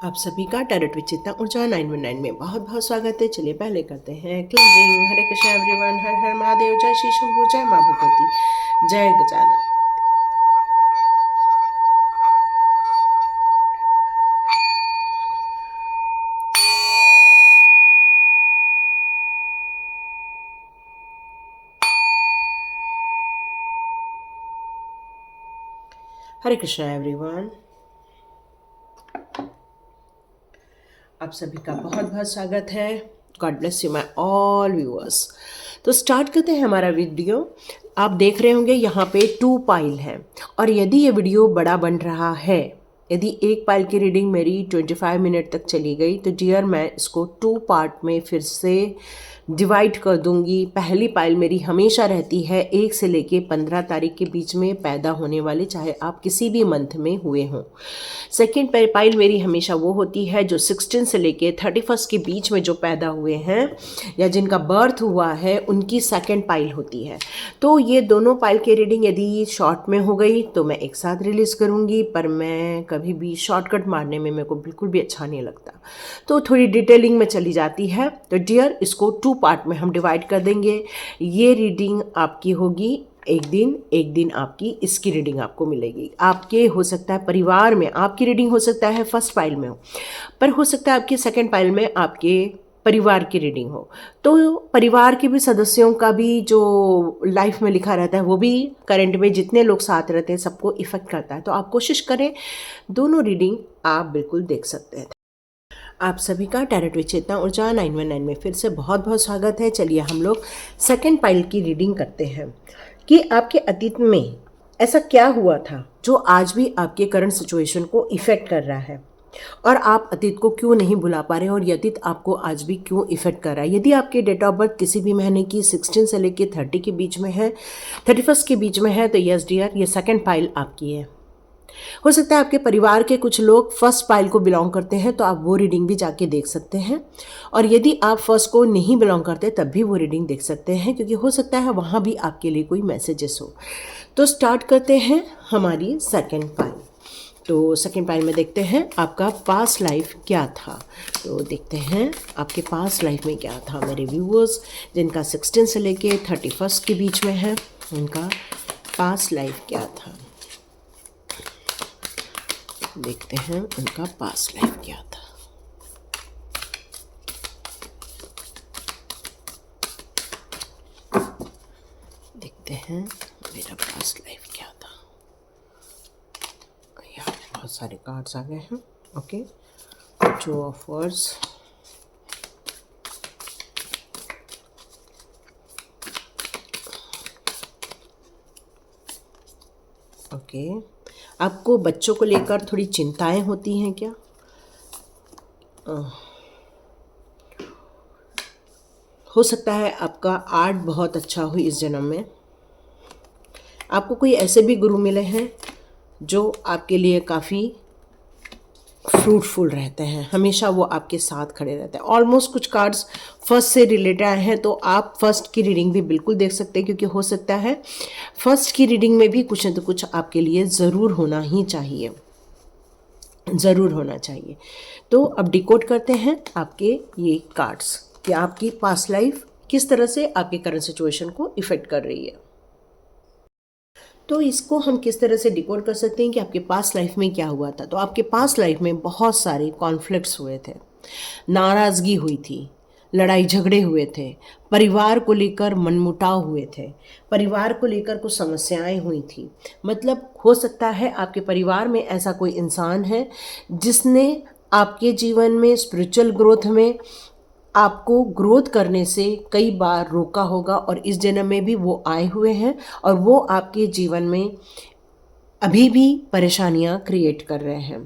आप सभी का टैरोट विद चेतना ऊर्जा 919 में बहुत बहुत स्वागत है। चलिए पहले करते हैं क्लींजिंग। हरे कृष्ण एवरीवन। हर हर महादेव। जय श्री शंभू। जय मां भगवती। जय गजानन। हरे कृष्ण एवरीवन। आप सभी का बहुत बहुत स्वागत है। God bless you my all viewers. तो स्टार्ट करते हैं हमारा वीडियो। आप देख रहे होंगे यहाँ पे 2 पाइल है, और यदि ये वीडियो बड़ा बन रहा है, यदि एक पाइल की रीडिंग मेरी 25 मिनट तक चली गई, तो डियर मैं इसको 2 पार्ट में फिर से डिवाइड कर दूंगी। पहली पाइल मेरी हमेशा रहती है 1 से लेके 15 तारीख के बीच में पैदा होने वाले, चाहे आप किसी भी मंथ में हुए हों। सेकेंड पाइल मेरी हमेशा वो होती है जो 16 से लेके 31 के बीच में जो पैदा हुए हैं या जिनका बर्थ हुआ है, उनकी सेकेंड पाइल होती है। तो ये दोनों पाइल की रीडिंग यदि शॉर्ट में हो गई तो मैं एक साथ रिलीज़ करूँगी, पर मैं कभी भी शॉर्टकट मारने में मेरे को बिल्कुल भी अच्छा नहीं लगता, तो थोड़ी डिटेलिंग में चली जाती है। तो डियर इसको 2 पार्ट में हम डिवाइड कर देंगे। ये रीडिंग आपकी होगी एक दिन आपकी इसकी रीडिंग आपको मिलेगी। आपके हो सकता है परिवार में आपकी रीडिंग हो सकता है फर्स्ट पाइल में हो, पर हो सकता है आपके सेकंड पाइल में आपके परिवार की रीडिंग हो। तो परिवार के भी सदस्यों का भी जो लाइफ में लिखा रहता है वो भी करंट में जितने लोग साथ रहते हैं सबको इफ़ेक्ट करता है। तो आप कोशिश करें दोनों रीडिंग आप बिल्कुल देख सकते हैं। आप सभी का टैरोट विद चेतना ऊर्जा 919 में फिर से बहुत बहुत स्वागत है। चलिए हम लोग सेकंड पाइल की रीडिंग करते हैं कि आपके अतीत में ऐसा क्या हुआ था जो आज भी आपके करंट सिचुएशन को इफ़ेक्ट कर रहा है, और आप अतीत को क्यों नहीं भुला पा रहे हैं, और ये अतीत आपको आज भी क्यों इफ़ेक्ट कर रहा है। यदि आपके डेट ऑफ बर्थ किसी भी महीने की 16 से लेकर 30 के बीच में है, 31 के बीच में है, तो यस डियर ये सेकंड पाइल आपकी है। हो सकता है आपके परिवार के कुछ लोग फर्स्ट पाइल को बिलोंग करते हैं, तो आप वो रीडिंग भी जाके देख सकते हैं, और यदि आप फर्स्ट को नहीं बिलोंग करते तब भी वो रीडिंग देख सकते हैं, क्योंकि हो सकता है वहाँ भी आपके लिए कोई मैसेजेस हो। तो स्टार्ट करते हैं हमारी सेकेंड पाइल। तो सेकेंड पाइल में देखते हैं आपका पास्ट लाइफ क्या था। तो देखते हैं आपके पास्ट लाइफ में क्या था। मेरे व्यूअर्स जिनका 16 से लेके 31 के बीच में है, उनका पास्ट लाइफ क्या था। देखते हैं उनका पास्ट लाइफ क्या था। देखते हैं मेरा पास्ट लाइफ क्या था। यहाँ बहुत सारे कार्ड्स आ गए हैं। ओके, जो ऑफ वर्ड्स। ओके, आपको बच्चों को लेकर थोड़ी चिंताएं होती हैं क्या? हो सकता है आपका आर्ट बहुत अच्छा हो इस जन्म में। आपको कोई ऐसे भी गुरु मिले हैं जो आपके लिए काफ़ी फ्रूटफुल रहते हैं, हमेशा वो आपके साथ खड़े रहते हैं। ऑलमोस्ट कुछ कार्ड्स फर्स्ट से रिलेटेड आए हैं, तो आप फर्स्ट की रीडिंग भी बिल्कुल देख सकते हैं, क्योंकि हो सकता है फर्स्ट की रीडिंग में भी कुछ न तो कुछ आपके लिए ज़रूर होना ही चाहिए, ज़रूर होना चाहिए। तो अब डिकोड करते हैं आपके ये कार्ड्स कि आपकी पास्ट लाइफ किस तरह से आपके करंट सिचुएशन को इफ़ेक्ट कर रही है। तो इसको हम किस तरह से डिकोड कर सकते हैं कि आपके पास्ट लाइफ में क्या हुआ था। तो आपके पास्ट लाइफ में बहुत सारे कॉन्फ्लिक्ट्स हुए थे, नाराज़गी हुई थी, लड़ाई झगड़े हुए थे, परिवार को लेकर मनमुटाव हुए थे, परिवार को लेकर कुछ समस्याएं हुई थी। मतलब हो सकता है आपके परिवार में ऐसा कोई इंसान है जिसने आपके जीवन में स्पिरिचुअल ग्रोथ में आपको ग्रोथ करने से कई बार रोका होगा, और इस जन्म में भी वो आए हुए हैं, और वो आपके जीवन में अभी भी परेशानियां क्रिएट कर रहे हैं।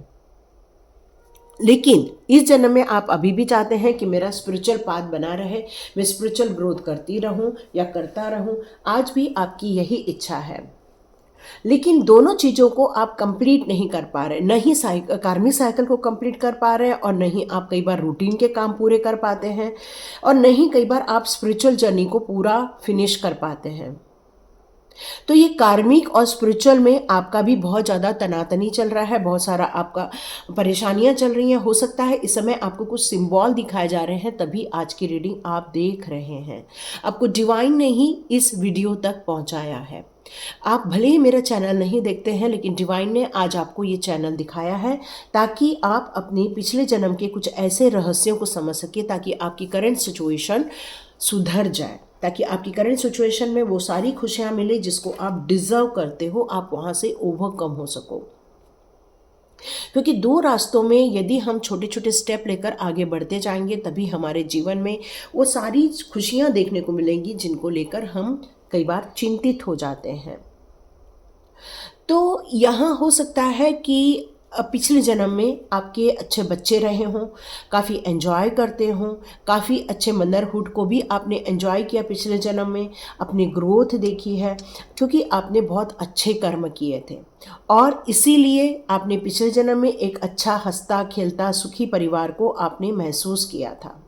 लेकिन इस जन्म में आप अभी भी चाहते हैं कि मेरा स्पिरिचुअल पाथ बना रहे, मैं स्पिरिचुअल ग्रोथ करती रहूं या करता रहूं। आज भी आपकी यही इच्छा है, लेकिन दोनों चीज़ों को आप कंप्लीट नहीं कर पा रहे। न ही कार्मिक साइकिल को कंप्लीट कर पा रहे हैं, और न ही आप कई बार रूटीन के काम पूरे कर पाते हैं, और न ही कई बार आप स्पिरिचुअल जर्नी को पूरा फिनिश कर पाते हैं। तो ये कार्मिक और स्पिरिचुअल में आपका भी बहुत ज़्यादा तनातनी चल रहा है, बहुत सारा आपका परेशानियां चल रही हैं। हो सकता है इस समय आपको कुछ सिंबल दिखाए जा रहे हैं, तभी आज की रीडिंग आप देख रहे हैं। आपको डिवाइन ने ही इस वीडियो तक पहुंचाया है। आप भले ही मेरा चैनल नहीं देखते हैं, लेकिन डिवाइन ने आज आपको ये चैनल दिखाया है ताकि आप अपने पिछले जन्म के कुछ ऐसे रहस्यों को समझ सके, ताकि आपकी करंट सिचुएशन सुधर जाए, ताकि आपकी करंट सिचुएशन में वो सारी खुशियां मिले जिसको आप डिजर्व करते हो, आप वहां से ओवरकम हो सको। क्योंकि दो रास्तों में यदि हम छोटे छोटे स्टेप लेकर आगे बढ़ते जाएंगे, तभी हमारे जीवन में वो सारी खुशियां देखने को मिलेंगी जिनको लेकर हम कई बार चिंतित हो जाते हैं। तो यहाँ हो सकता है कि पिछले जन्म में आपके अच्छे बच्चे रहे हों, काफ़ी एंजॉय करते हों, काफ़ी अच्छे मदरहुड को भी आपने एंजॉय किया पिछले जन्म में, अपनी ग्रोथ देखी है क्योंकि आपने बहुत अच्छे कर्म किए थे और इसीलिए आपने पिछले जन्म में एक अच्छा हंसता खेलता सुखी परिवार को आपने महसूस किया था।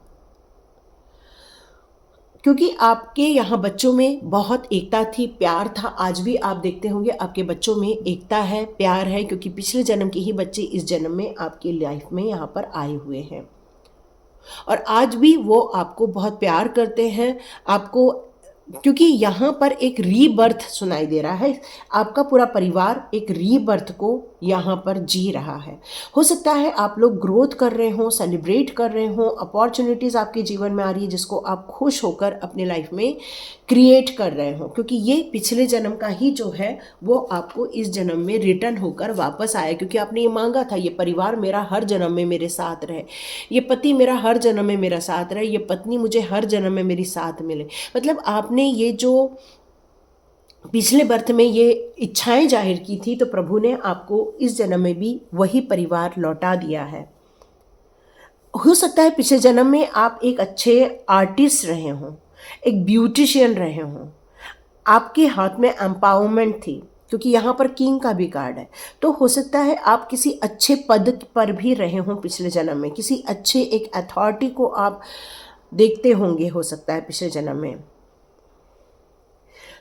क्योंकि आपके यहाँ बच्चों में बहुत एकता थी, प्यार था। आज भी आप देखते होंगे आपके बच्चों में एकता है, प्यार है, क्योंकि पिछले जन्म के ही बच्चे इस जन्म में आपकी लाइफ में यहाँ पर आए हुए हैं और आज भी वो आपको बहुत प्यार करते हैं। आपको क्योंकि यहाँ पर एक रीबर्थ सुनाई दे रहा है, आपका पूरा परिवार एक रीबर्थ को यहाँ पर जी रहा है। हो सकता है आप लोग ग्रोथ कर रहे हो, सेलिब्रेट कर रहे हो, अपॉर्चुनिटीज़ आपके जीवन में आ रही है जिसको आप खुश होकर अपने लाइफ में क्रिएट कर रहे हो, क्योंकि ये पिछले जन्म का ही जो है वो आपको इस जन्म में रिटर्न होकर वापस आया, क्योंकि आपने ये मांगा था, ये परिवार मेरा हर जन्म में मेरे साथ रहे, ये पति मेरा हर जन्म में मेरा साथ रहे, ये पत्नी मुझे हर जन्म में मेरी साथ मिले। मतलब आपने ये जो पिछले बर्थ में ये इच्छाएं जाहिर की थी, तो प्रभु ने आपको इस जन्म में भी वही परिवार लौटा दिया है। हो सकता है पिछले जन्म में आप एक अच्छे आर्टिस्ट रहे हों, एक ब्यूटिशियन रहे हों, आपके हाथ में एम्पावरमेंट थी, क्योंकि यहाँ पर किंग का भी कार्ड है। तो हो सकता है आप किसी अच्छे पद पर भी रहे हों पिछले जन्म में, किसी अच्छे एक अथॉरिटी को आप देखते होंगे, हो सकता है पिछले जन्म में।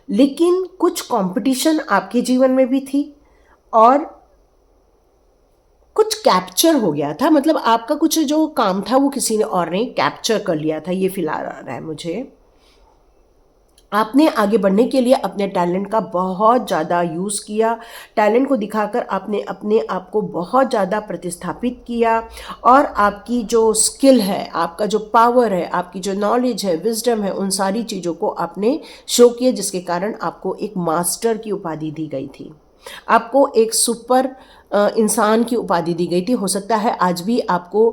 लेकिन कुछ कंपटीशन आपके जीवन में भी थी और कुछ कैप्चर हो गया था, मतलब आपका कुछ जो काम था वो किसी ने और ने कैप्चर कर लिया था, ये फील आ रहा है मुझे। आपने आगे बढ़ने के लिए अपने टैलेंट का बहुत ज़्यादा यूज़ किया, टैलेंट को दिखाकर आपने अपने आप को बहुत ज़्यादा प्रतिस्थापित किया और आपकी जो स्किल है, आपका जो पावर है, आपकी जो नॉलेज है, विजडम है, उन सारी चीज़ों को आपने शो किया, जिसके कारण आपको एक मास्टर की उपाधि दी गई थी, आपको एक सुपर इंसान की उपाधि दी गई थी। हो सकता है आज भी आपको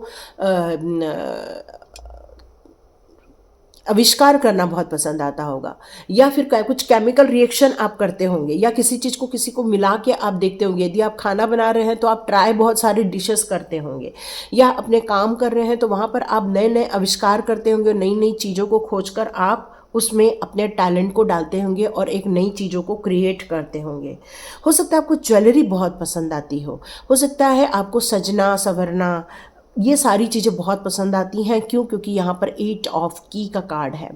आविष्कार करना बहुत पसंद आता होगा, या फिर कुछ केमिकल रिएक्शन आप करते होंगे, या किसी चीज़ को किसी को मिला के आप देखते होंगे। यदि आप खाना बना रहे हैं तो आप ट्राई बहुत सारी डिशेस करते होंगे, या अपने काम कर रहे हैं तो वहाँ पर आप नए नए आविष्कार करते होंगे, नई नई चीज़ों को खोजकर आप उसमें अपने टैलेंट को डालते होंगे और एक नई चीज़ों को क्रिएट करते होंगे। हो सकता है आपको ज्वेलरी बहुत पसंद आती हो सकता है आपको सजना संवरना, ये सारी चीज़ें बहुत पसंद आती हैं। क्यों? क्योंकि यहाँ पर 8 ऑफ की का कार्ड है,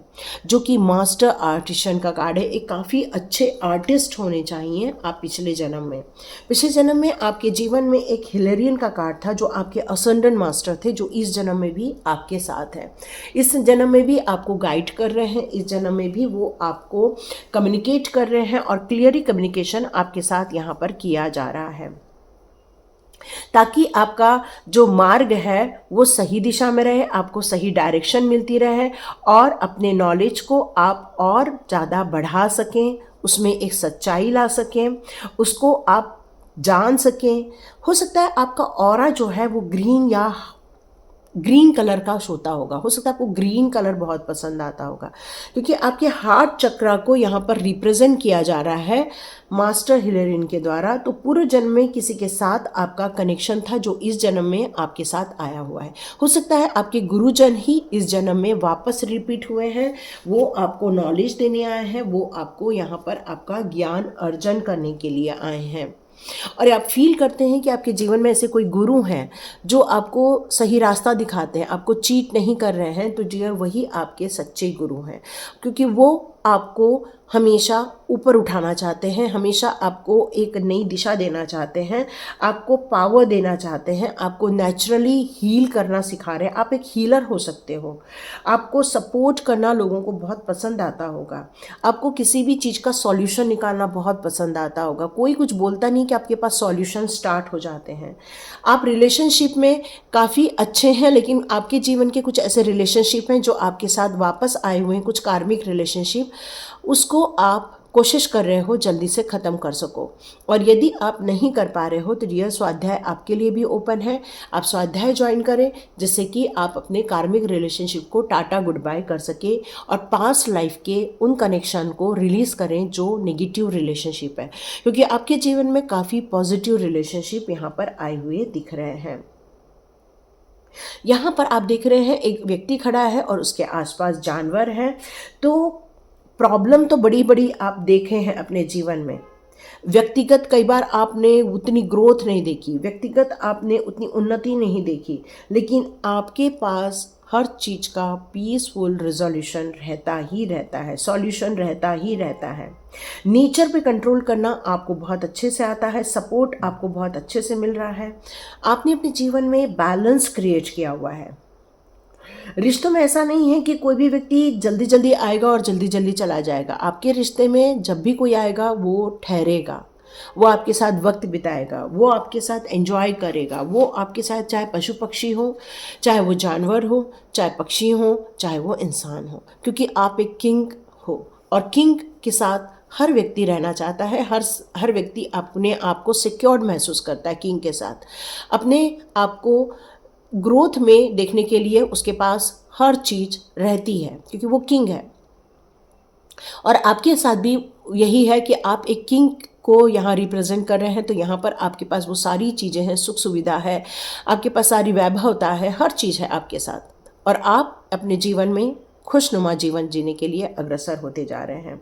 जो कि मास्टर आर्टिशन का कार्ड है। एक काफ़ी अच्छे आर्टिस्ट होने चाहिए आप पिछले जन्म में आपके जीवन में एक हिलेरियन का कार्ड था, जो आपके असेंडेंट मास्टर थे, जो इस जन्म में भी आपके साथ है, इस जन्म में भी आपको गाइड कर रहे हैं, इस जन्म में भी वो आपको कम्युनिकेट कर रहे हैं और क्लियरली कम्युनिकेशन आपके साथ यहाँ पर किया जा रहा है, ताकि आपका जो मार्ग है वो सही दिशा में रहे, आपको सही डायरेक्शन मिलती रहे और अपने नॉलेज को आप और ज़्यादा बढ़ा सकें, उसमें एक सच्चाई ला सकें, उसको आप जान सकें। हो सकता है आपका ऑरा जो है वो ग्रीन कलर का होता होगा, हो सकता है आपको ग्रीन कलर बहुत पसंद आता होगा, क्योंकि आपके हार्ट चक्रा को यहाँ पर रिप्रेजेंट किया जा रहा है मास्टर हिलेरियन के द्वारा। तो पूर्व जन्म में किसी के साथ आपका कनेक्शन था जो इस जन्म में आपके साथ आया हुआ है। हो सकता है आपके गुरुजन ही इस जन्म में वापस रिपीट हुए हैं, वो आपको नॉलेज देने आए हैं, वो आपको यहाँ पर आपका ज्ञान अर्जन करने के लिए आए हैं, और आप फील करते हैं कि आपके जीवन में ऐसे कोई गुरु हैं जो आपको सही रास्ता दिखाते हैं, आपको चीट नहीं कर रहे हैं, तो जी वही आपके सच्चे गुरु हैं, क्योंकि वो आपको हमेशा ऊपर उठाना चाहते हैं, हमेशा आपको एक नई दिशा देना चाहते हैं, आपको पावर देना चाहते हैं, आपको नेचुरली हील करना सिखा रहे हैं। आप एक हीलर हो सकते हो। आपको सपोर्ट करना लोगों को बहुत पसंद आता होगा। आपको किसी भी चीज़ का सॉल्यूशन निकालना बहुत पसंद आता होगा। कोई कुछ बोलता नहीं कि आपके पास सॉल्यूशन स्टार्ट हो जाते हैं। आप रिलेशनशिप में काफ़ी अच्छे हैं, लेकिन आपके जीवन के कुछ ऐसे रिलेशनशिप हैं जो आपके साथ वापस आए हुए हैं, कुछ कार्मिक रिलेशनशिप, उसको आप कोशिश कर रहे हो जल्दी से ख़त्म कर सको। और यदि आप नहीं कर पा रहे हो तो यह स्वाध्याय आपके लिए भी ओपन है। आप स्वाध्याय ज्वाइन करें जिससे कि आप अपने कार्मिक रिलेशनशिप को टाटा गुड बाय कर सके और पास्ट लाइफ के उन कनेक्शन को रिलीज़ करें जो नेगेटिव रिलेशनशिप है, क्योंकि आपके जीवन में काफ़ी पॉजिटिव रिलेशनशिप यहाँ पर आए हुए दिख रहे हैं। यहाँ पर आप देख रहे हैं एक व्यक्ति खड़ा है और उसके आसपास जानवर हैं। तो प्रॉब्लम तो बड़ी बड़ी आप देखे हैं अपने जीवन में। व्यक्तिगत कई बार आपने उतनी ग्रोथ नहीं देखी, व्यक्तिगत आपने उतनी उन्नति नहीं देखी, लेकिन आपके पास हर चीज़ का पीसफुल रिजोल्यूशन रहता ही रहता है, सॉल्यूशन रहता ही रहता है। नेचर पे कंट्रोल करना आपको बहुत अच्छे से आता है, सपोर्ट आपको बहुत अच्छे से मिल रहा है। आपने अपने जीवन में बैलेंस क्रिएट किया हुआ है। रिश्तों में ऐसा नहीं है कि कोई भी व्यक्ति जल्दी जल्दी आएगा और जल्दी जल्दी चला जाएगा। आपके रिश्ते में जब भी कोई आएगा वो ठहरेगा, वो आपके साथ वक्त बिताएगा, वो आपके साथ एंजॉय करेगा, वो आपके साथ चाहे पशु पक्षी हो, चाहे वो जानवर हो, चाहे पक्षी हो, चाहे वो इंसान हो, क्योंकि आप एक किंग हो और किंग के साथ हर व्यक्ति रहना चाहता है। हर व्यक्ति अपने आप को सिक्योर्ड महसूस करता है किंग के साथ। अपने आप को ग्रोथ में देखने के लिए उसके पास हर चीज़ रहती है क्योंकि वो किंग है। और आपके साथ भी यही है कि आप एक किंग को यहाँ रिप्रेजेंट कर रहे हैं, तो यहाँ पर आपके पास वो सारी चीज़ें हैं, सुख सुविधा है, आपके पास सारी वैभवता है, हर चीज़ है आपके साथ, और आप अपने जीवन में खुशनुमा जीवन जीने के लिए अग्रसर होते जा रहे हैं।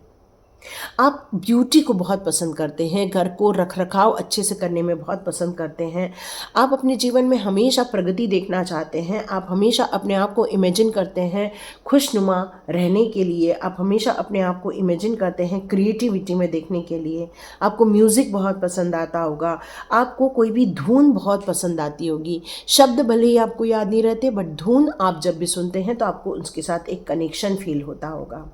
आप ब्यूटी को बहुत पसंद करते हैं, घर को रख रखाव अच्छे से करने में बहुत पसंद करते हैं। आप अपने जीवन में हमेशा प्रगति देखना चाहते हैं। आप हमेशा अपने आप को इमेजिन करते हैं खुशनुमा रहने के लिए। आप हमेशा अपने आप को इमेजिन करते हैं क्रिएटिविटी में देखने के लिए। आपको म्यूज़िक बहुत पसंद आता होगा, आपको कोई भी धुन बहुत पसंद आती होगी। शब्द भले ही आपको याद नहीं रहते, बट धुन आप जब भी सुनते हैं तो आपको उसके साथ एक कनेक्शन फील होता होगा।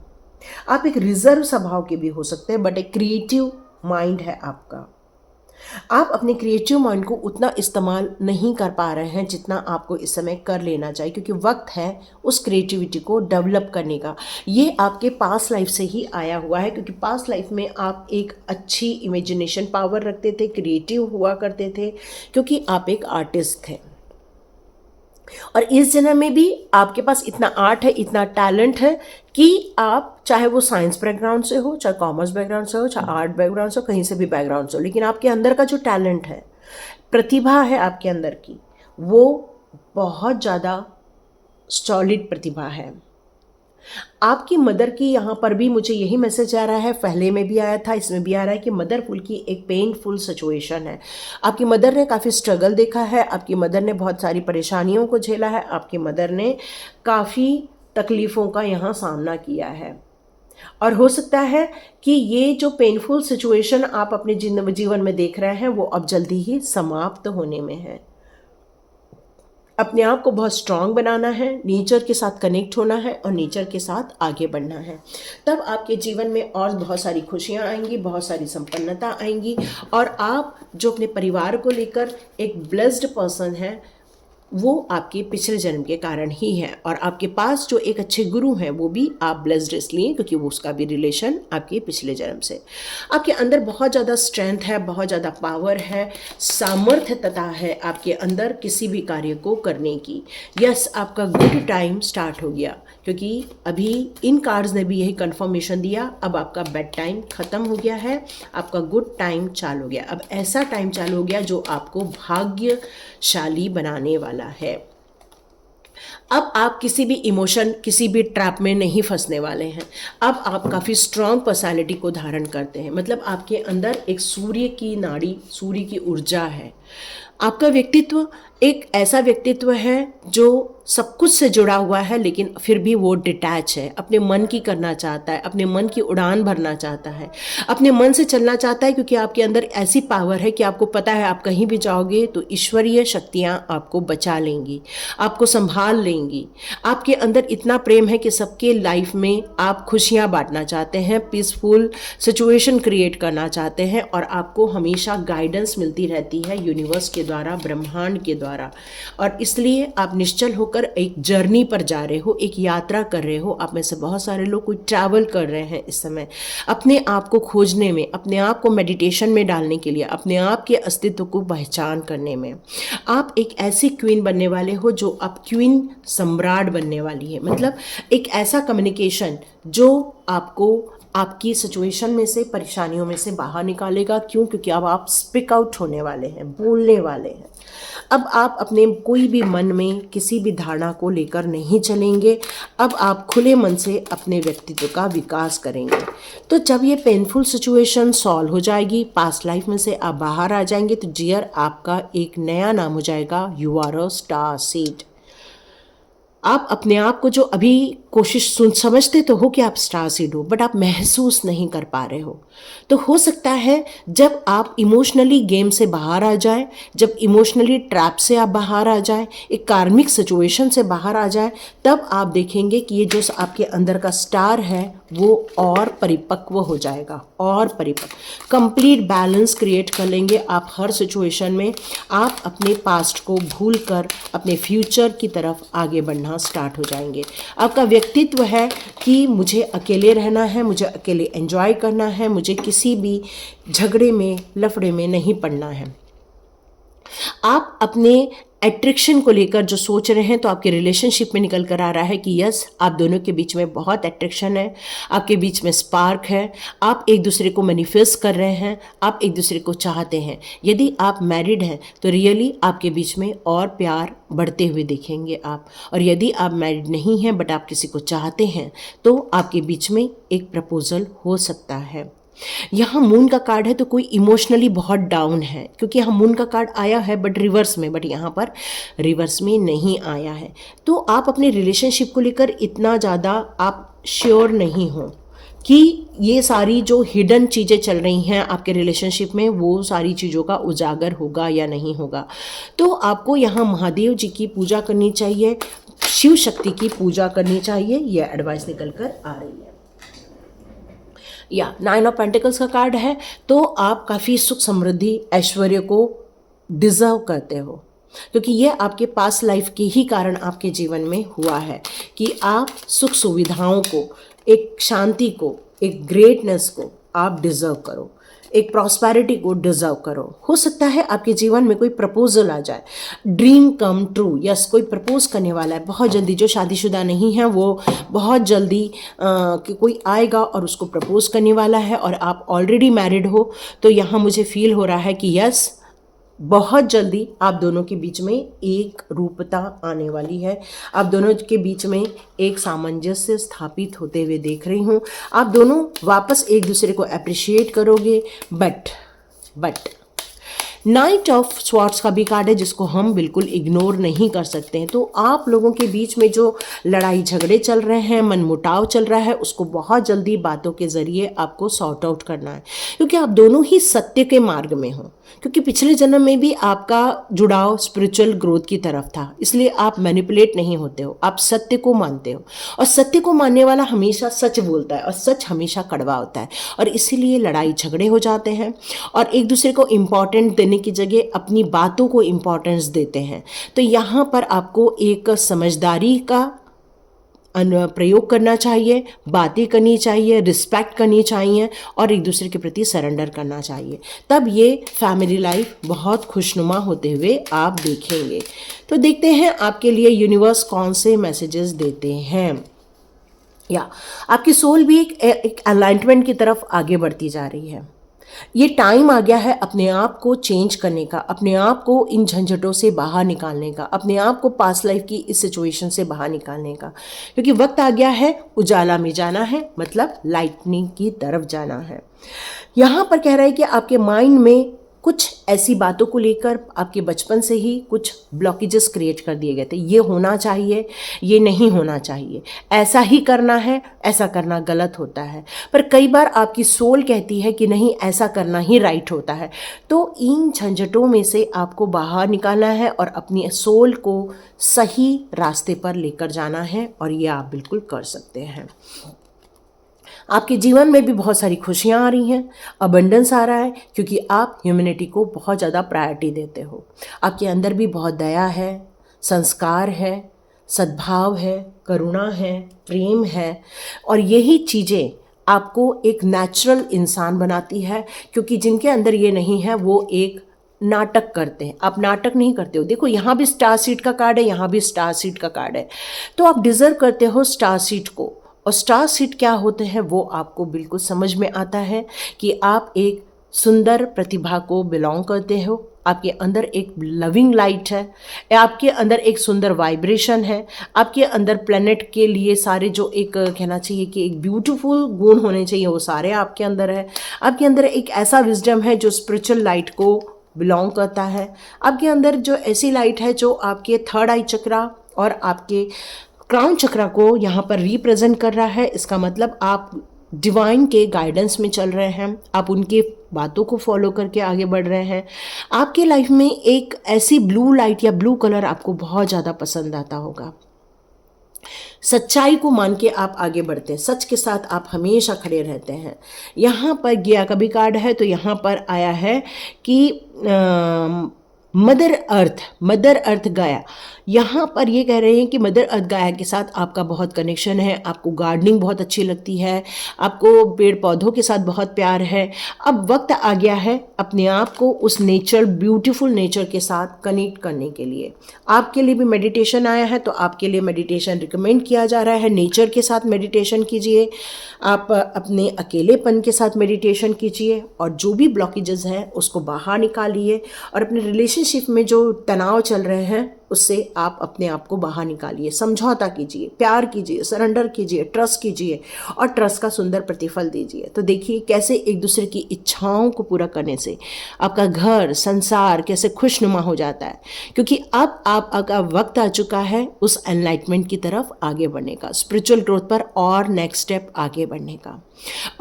आप एक रिजर्व स्वभाव के भी हो सकते हैं, बट एक क्रिएटिव माइंड है आपका। आप अपने क्रिएटिव माइंड को उतना इस्तेमाल नहीं कर पा रहे हैं जितना आपको इस समय कर लेना चाहिए, क्योंकि वक्त है उस क्रिएटिविटी को डेवलप करने का। ये आपके पास्ट लाइफ से ही आया हुआ है, क्योंकि पास्ट लाइफ में आप एक अच्छी इमेजिनेशन पावर रखते थे, क्रिएटिव हुआ करते थे, क्योंकि आप एक आर्टिस्ट थे। और इस जन्म में भी आपके पास इतना आर्ट है, इतना टैलेंट है कि आप चाहे वो साइंस बैकग्राउंड से हो, चाहे कॉमर्स बैकग्राउंड से हो, चाहे आर्ट बैकग्राउंड से हो, कहीं से भी बैकग्राउंड से हो, लेकिन आपके अंदर का जो टैलेंट है, प्रतिभा है आपके अंदर की, वो बहुत ज़्यादा सॉलिड प्रतिभा है। आपकी मदर की यहाँ पर भी मुझे यही मैसेज आ रहा है, पहले में भी आया था, इसमें भी आ रहा है कि मदरफुल की एक पेनफुल सिचुएशन है। आपकी मदर ने काफ़ी स्ट्रगल देखा है, आपकी मदर ने बहुत सारी परेशानियों को झेला है, आपकी मदर ने काफ़ी तकलीफ़ों का यहाँ सामना किया है। और हो सकता है कि ये जो पेनफुल सिचुएशन आप अपने जीवन में देख रहे हैं वो अब जल्दी ही समाप्त होने में है। अपने आप को बहुत स्ट्रांग बनाना है, नेचर के साथ कनेक्ट होना है और नेचर के साथ आगे बढ़ना है। तब आपके जीवन में और बहुत सारी खुशियाँ आएंगी, बहुत सारी संपन्नता आएंगी, और आप जो अपने परिवार को लेकर एक ब्लेस्ड पर्सन है, वो आपके पिछले जन्म के कारण ही है। और आपके पास जो एक अच्छे गुरु हैं वो भी आप ब्लेस्ड इसलिए क्योंकि वो उसका भी रिलेशन आपके पिछले जन्म से। आपके अंदर बहुत ज़्यादा स्ट्रेंथ है, बहुत ज़्यादा पावर है, सामर्थ्यता है आपके अंदर किसी भी कार्य को करने की। यस, आपका गुड टाइम स्टार्ट हो गया, क्योंकि अभी इन कार्ड्स ने भी यही कंफर्मेशन दिया। अब आपका बेड टाइम ख़त्म हो गया है, आपका गुड टाइम चालू हो गया। अब ऐसा टाइम चालू हो गया जो आपको भाग्यशाली बनाने वाला है। अब आप किसी भी इमोशन, किसी भी ट्रैप में नहीं फंसने वाले हैं। अब आप काफ़ी स्ट्रांग पर्सनालिटी को धारण करते हैं, मतलब आपके अंदर एक सूर्य की नाड़ी, सूर्य की ऊर्जा है। आपका व्यक्तित्व एक ऐसा व्यक्तित्व है जो सब कुछ से जुड़ा हुआ है, लेकिन फिर भी वो डिटैच है, अपने मन की करना चाहता है, अपने मन की उड़ान भरना चाहता है, अपने मन से चलना चाहता है, क्योंकि आपके अंदर ऐसी पावर है कि आपको पता है आप कहीं भी जाओगे तो ईश्वरीय शक्तियाँ आपको बचा लेंगी, आपको संभाल लेंगी। आपके अंदर इतना प्रेम है कि सबके लाइफ में आप खुशियाँ बांटना चाहते हैं, पीसफुल सिचुएशन क्रिएट करना चाहते हैं, और आपको हमेशा गाइडेंस मिलती रहती है यूनिवर्स के द्वारा, ब्रह्मांड के द्वारा। और इसलिए आप निश्चल होकर एक जर्नी पर जा रहे हो, एक यात्रा कर रहे हो। आप में से बहुत सारे लोग कोई ट्रैवल कर रहे हैं इस समय, अपने आप को खोजने में, अपने आप को मेडिटेशन में डालने के लिए, अपने आप के अस्तित्व को पहचान करने में। आप एक ऐसी क्वीन बनने वाले हो जो अब क्वीन सम्राट बनने वाली है। मतलब एक ऐसा कम्युनिकेशन जो आपको आपकी सिचुएशन में से, परेशानियों में से बाहर निकालेगा। क्यों? क्योंकि अब आप स्पीक आउट होने वाले हैं, बोलने वाले हैं। अब आप अपने कोई भी मन में किसी भी धारणा को लेकर नहीं चलेंगे। अब आप खुले मन से अपने व्यक्तित्व का विकास करेंगे। तो जब ये पेनफुल सिचुएशन सॉल्व हो जाएगी, पास्ट लाइफ में से आप बाहर आ जाएंगे, तो जियर आपका एक नया नाम हो जाएगा, you are a star seed. आप अपने आप को जो अभी समझते तो हो कि आप स्टार सीड हो, बट आप महसूस नहीं कर पा रहे हो। तो हो सकता है जब आप इमोशनली गेम से बाहर आ जाए, जब इमोशनली ट्रैप से आप बाहर आ जाए, एक कार्मिक सिचुएशन से बाहर आ जाए, तब आप देखेंगे कि ये जो आपके अंदर का स्टार है वो और परिपक्व हो जाएगा, और परिपक्व, कंप्लीट बैलेंस क्रिएट कर लेंगे आप हर सिचुएशन में। आप अपने पास्ट को भूल कर अपने फ्यूचर की तरफ आगे बढ़ना स्टार्ट हो जाएंगे। आपका व्यक्तित्व है कि मुझे अकेले रहना है, मुझे अकेले एंजॉय करना है, मुझे किसी भी झगड़े में, लफड़े में नहीं पड़ना है। आप अपने एट्रैक्शन को लेकर जो सोच रहे हैं, तो आपके रिलेशनशिप में निकल कर आ रहा है कि यस, आप दोनों के बीच में बहुत एट्रैक्शन है, आपके बीच में स्पार्क है, आप एक दूसरे को मैनिफेस्ट कर रहे हैं, आप एक दूसरे को चाहते हैं। यदि आप मैरिड हैं तो रियली आपके बीच में और प्यार बढ़ते हुए देखेंगे आप। और यदि आप मैरिड नहीं हैं बट आप किसी को चाहते हैं, तो आपके बीच में एक प्रपोजल हो सकता है। यहाँ मून का कार्ड है तो कोई इमोशनली बहुत डाउन है, क्योंकि यहाँ मून का कार्ड आया है बट रिवर्स में, बट यहाँ पर रिवर्स में नहीं आया है। तो आप अपने रिलेशनशिप को लेकर इतना ज़्यादा आप श्योर नहीं हो कि ये सारी जो हिडन चीज़ें चल रही हैं आपके रिलेशनशिप में, वो सारी चीज़ों का उजागर होगा या नहीं होगा। तो आपको यहाँ महादेव जी की पूजा करनी चाहिए, शिव शक्ति की पूजा करनी चाहिए। ये एडवाइस निकल कर आ रही है। या 9 ऑफ पेंटिकल्स का कार्ड है, तो आप काफ़ी सुख समृद्धि ऐश्वर्य को डिजर्व करते हो, क्योंकि ये आपके पास लाइफ के ही कारण आपके जीवन में हुआ है कि आप सुख सुविधाओं को, एक शांति को, एक ग्रेटनेस को आप डिजर्व करो, एक प्रॉस्पेरिटी को डिजर्व करो। हो सकता है आपके जीवन में कोई प्रपोजल आ जाए, ड्रीम कम ट्रू। यस, कोई प्रपोज करने वाला है बहुत जल्दी। जो शादीशुदा नहीं है वो बहुत जल्दी कि कोई आएगा और उसको प्रपोज करने वाला है, और आप ऑलरेडी मैरिड हो तो यहाँ मुझे फील हो रहा है कि यस, बहुत जल्दी आप दोनों के बीच में एक रूपता आने वाली है। आप दोनों के बीच में एक सामंजस्य स्थापित होते हुए देख रही हूँ। आप दोनों वापस एक दूसरे को अप्रिशिएट करोगे। बट नाइट ऑफ स्वॉर्ड्स का भी कार्ड है, जिसको हम बिल्कुल इग्नोर नहीं कर सकते हैं। तो आप लोगों के बीच में जो लड़ाई झगड़े चल रहे हैं, मनमुटाव चल रहा है, उसको बहुत जल्दी बातों के ज़रिए आपको सॉर्ट आउट करना है, क्योंकि आप दोनों ही सत्य के मार्ग में हो। क्योंकि पिछले जन्म में भी आपका जुड़ाव स्पिरिचुअल ग्रोथ की तरफ था, इसलिए आप मैनिपुलेट नहीं होते हो, आप सत्य को मानते हो। और सत्य को मानने वाला हमेशा सच बोलता है, और सच हमेशा कड़वा होता है, और इसीलिए लड़ाई झगड़े हो जाते हैं, और एक दूसरे को इम्पॉर्टेंट देने की जगह अपनी बातों को इम्पॉर्टेंस देते हैं। तो यहाँ पर आपको एक समझदारी का प्रयोग करना चाहिए, बातें करनी चाहिए, रिस्पेक्ट करनी चाहिए, और एक दूसरे के प्रति सरेंडर करना चाहिए। तब ये फैमिली लाइफ बहुत खुशनुमा होते हुए आप देखेंगे। तो देखते हैं आपके लिए यूनिवर्स कौन से मैसेजेस देते हैं। या आपकी सोल भी एक अलाइनमेंट की तरफ आगे बढ़ती जा रही है। ये टाइम आ गया है अपने आप को चेंज करने का, अपने आप को इन झंझटों से बाहर निकालने का, अपने आप को पास्ट लाइफ की इस सिचुएशन से बाहर निकालने का, क्योंकि वक्त आ गया है उजाला में जाना है, मतलब लाइटनिंग की तरफ जाना है। यहाँ पर कह रहा है कि आपके माइंड में कुछ ऐसी बातों को लेकर आपके बचपन से ही कुछ ब्लॉकेजेस क्रिएट कर दिए गए थे, ये होना चाहिए, ये नहीं होना चाहिए, ऐसा ही करना है, ऐसा करना गलत होता है। पर कई बार आपकी सोल कहती है कि नहीं, ऐसा करना ही राइट होता है। तो इन झंझटों में से आपको बाहर निकालना है और अपनी सोल को सही रास्ते पर लेकर जाना है, और ये आप बिल्कुल कर सकते हैं। आपके जीवन में भी बहुत सारी खुशियाँ आ रही हैं, अबंडेंस आ रहा है, क्योंकि आप ह्यूमैनिटी को बहुत ज़्यादा प्रायोरिटी देते हो। आपके अंदर भी बहुत दया है, संस्कार है, सद्भाव है, करुणा है, प्रेम है, और यही चीज़ें आपको एक नेचुरल इंसान बनाती है। क्योंकि जिनके अंदर ये नहीं है वो एक नाटक करते हैं। आप नाटक नहीं करते हो। देखो, यहाँ भी स्टार सीड का कार्ड है, यहाँ भी स्टार सीड का कार्ड है, तो आप डिजर्व करते हो स्टार सीड को। और स्टार सीड क्या होते हैं वो आपको बिल्कुल समझ में आता है कि आप एक सुंदर प्रतिभा को बिलोंग करते हो। आपके अंदर एक लविंग लाइट है, आपके अंदर एक सुंदर वाइब्रेशन है, आपके अंदर प्लेनेट के लिए सारे जो एक कहना चाहिए कि एक ब्यूटीफुल गुण होने चाहिए वो सारे आपके अंदर है। आपके अंदर एक ऐसा विजडम है जो स्पिरिचुअल लाइट को बिलोंग करता है। आपके अंदर जो ऐसी लाइट है जो आपके थर्ड आई चक्रा और आपके क्राउन चक्रा को यहाँ पर रिप्रेजेंट कर रहा है। इसका मतलब आप डिवाइन के गाइडेंस में चल रहे हैं, आप उनके बातों को फॉलो करके आगे बढ़ रहे हैं। आपके लाइफ में एक ऐसी ब्लू लाइट या ब्लू कलर आपको बहुत ज़्यादा पसंद आता होगा। सच्चाई को मान के आप आगे बढ़ते हैं, सच के साथ आप हमेशा खड़े रहते हैं। यहाँ पर गया का भी कार्ड है, तो यहाँ पर आया है कि मदर अर्थ गाया। यहाँ पर ये कह रहे हैं कि मदर अर्थ गाया के साथ आपका बहुत कनेक्शन है, आपको गार्डनिंग बहुत अच्छी लगती है, आपको पेड़ पौधों के साथ बहुत प्यार है। अब वक्त आ गया है अपने आप को उस नेचर, ब्यूटीफुल नेचर के साथ कनेक्ट करने के लिए। आपके लिए भी मेडिटेशन आया है, तो आपके लिए मेडिटेशन रिकमेंड किया जा रहा है। नेचर के साथ मेडिटेशन कीजिए, आप अपने अकेलेपन के साथ मेडिटेशन कीजिए, और जो भी ब्लॉकेजेस हैं उसको बाहर निकालिए, और अपने रिलेशनशिप में जो तनाव चल रहे हैं उससे आप अपने आप को बाहर निकालिए। समझौता कीजिए, प्यार कीजिए, सरेंडर कीजिए, ट्रस्ट कीजिए, और ट्रस्ट का सुंदर प्रतिफल दीजिए। तो देखिए कैसे एक दूसरे की इच्छाओं को पूरा करने से आपका घर, संसार कैसे खुशनुमा हो जाता है। क्योंकि अब आपका वक्त आ चुका है उस एनलाइटमेंट की तरफ आगे बढ़ने का, स्पिरिचुअल ग्रोथ पर और नेक्स्ट स्टेप आगे बढ़ने का।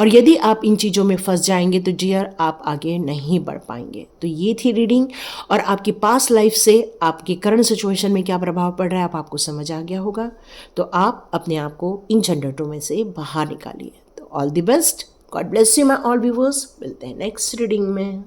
और यदि आप इन चीज़ों में फंस जाएंगे तो डियर आप आगे नहीं बढ़ पाएंगे। तो ये थी रीडिंग, और आपकी पास्ट लाइफ से आपके करंट सिचुएशन में क्या प्रभाव पड़ रहा है आपको समझ आ गया होगा। तो आप अपने आप को इन झंझटों में से बाहर निकालिए। तो all the best, God bless you my all viewers. मिलते हैं नेक्स्ट रीडिंग में।